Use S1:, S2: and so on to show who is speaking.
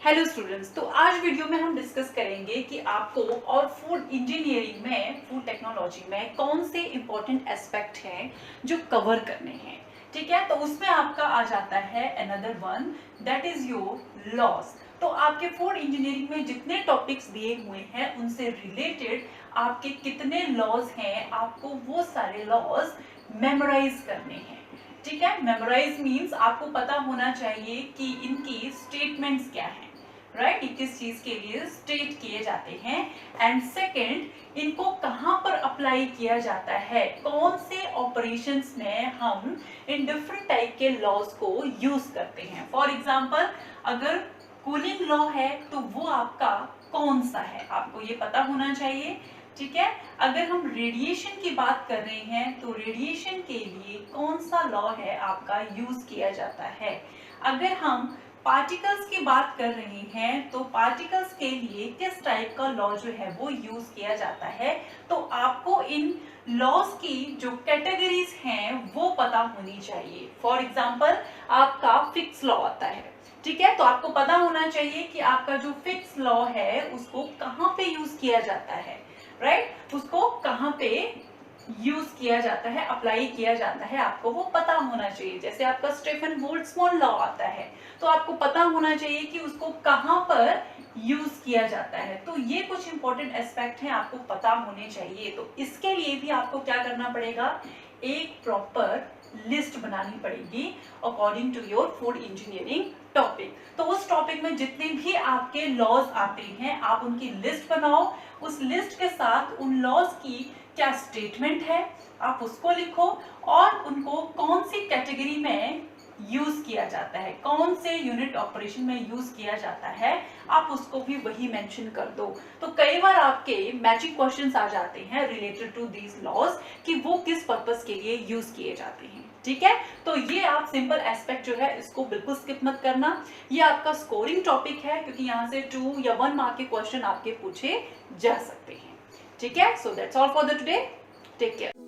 S1: Hello students, तो आज video में हम डिस्कस करेंगे कि आपको और फूड इंजीनियरिंग में, फूड टेक्नोलॉजी में कौन से इंपॉर्टेंट एस्पेक्ट हैं जो कवर करने हैं। ठीक है, तो उसमें आपका आ जाता है another one, that is your laws. तो आपके फूड इंजीनियरिंग में जितने टॉपिक्स दिए हुए हैं उनसे रिलेटेड आपके कितने लॉज हैं, आपको वो सारे लॉज मेमोराइज करने हैं। ठीक है, मेमोराइज मींस आपको पता होना चाहिए कि इनकी स्टेटमेंट्स क्या हैं, राइट, ये किस चीज के लिए स्टेट किए जाते हैं। एंड सेकंड, इनको कहां पर अप्लाई किया जाता है, कौन से ऑपरेशंस में हम इन डिफरेंट टाइप के लॉज को यूज करते हैं। फॉर एग्जांपल, अगर कूलिंग लॉ है तो वो आपका कौन सा है, आपको ये पता होना चाहिए। ठीक है, अगर हम रेडिएशन की बात कर रहे हैं तो रेडिएशन के लिए कौन सा लॉ है आपका यूज किया जाता है। अगर हम पार्टिकल्स की बात कर रहे हैं तो पार्टिकल्स के लिए किस टाइप का लॉ जो है वो यूज किया जाता है। तो आपको इन लॉज की जो कैटेगरीज हैं वो पता होनी चाहिए। फॉर एग्जांपल, आपका फिक्स लॉ आता है, ठीक है, तो आपको पता होना चाहिए कि आपका जो फिक्स लॉ है उसको कहाँ पे यूज किया जाता है, राइट, उसको कहाँ पे यूज किया जाता है, अप्लाई किया जाता है, आपको वो पता होना चाहिए। जैसे आपका स्टीफन बोल्ट्जमैन लॉ आता है तो आपको पता होना चाहिए कि उसको कहां पर यूज किया जाता है। तो ये कुछ इंपॉर्टेंट एस्पेक्ट हैं, आपको पता होने चाहिए। तो इसके लिए भी आपको क्या करना पड़ेगा, एक प्रॉपर लिस्ट बनानी पड़ेगी according to your food engineering topic. तो उस टॉपिक में जितने भी आपके लॉज आते हैं आप उनकी लिस्ट बनाओ, उस लिस्ट के साथ उन लॉज की क्या स्टेटमेंट है आप उसको लिखो, और उनको कौन सी कैटेगरी में यूज किया जाता है, कौन से यूनिट ऑपरेशन में यूज किया जाता है, आप उसको भी वही मेंशन कर दो। तो कई बार आपके मैचिंग क्वेश्चंस आ जाते हैं रिलेटेड टू दीज लॉज कि वो किस पर्पस के लिए यूज किए जाते हैं। ठीक है, तो ये आप सिंपल एस्पेक्ट जो है इसको बिल्कुल स्किप मत करना। ये आपका स्कोरिंग टॉपिक है क्योंकि यहाँ से 2 या 1 मार्क के क्वेश्चन आपके पूछे जा सकते हैं। ठीक है, so that's all for the today, take care.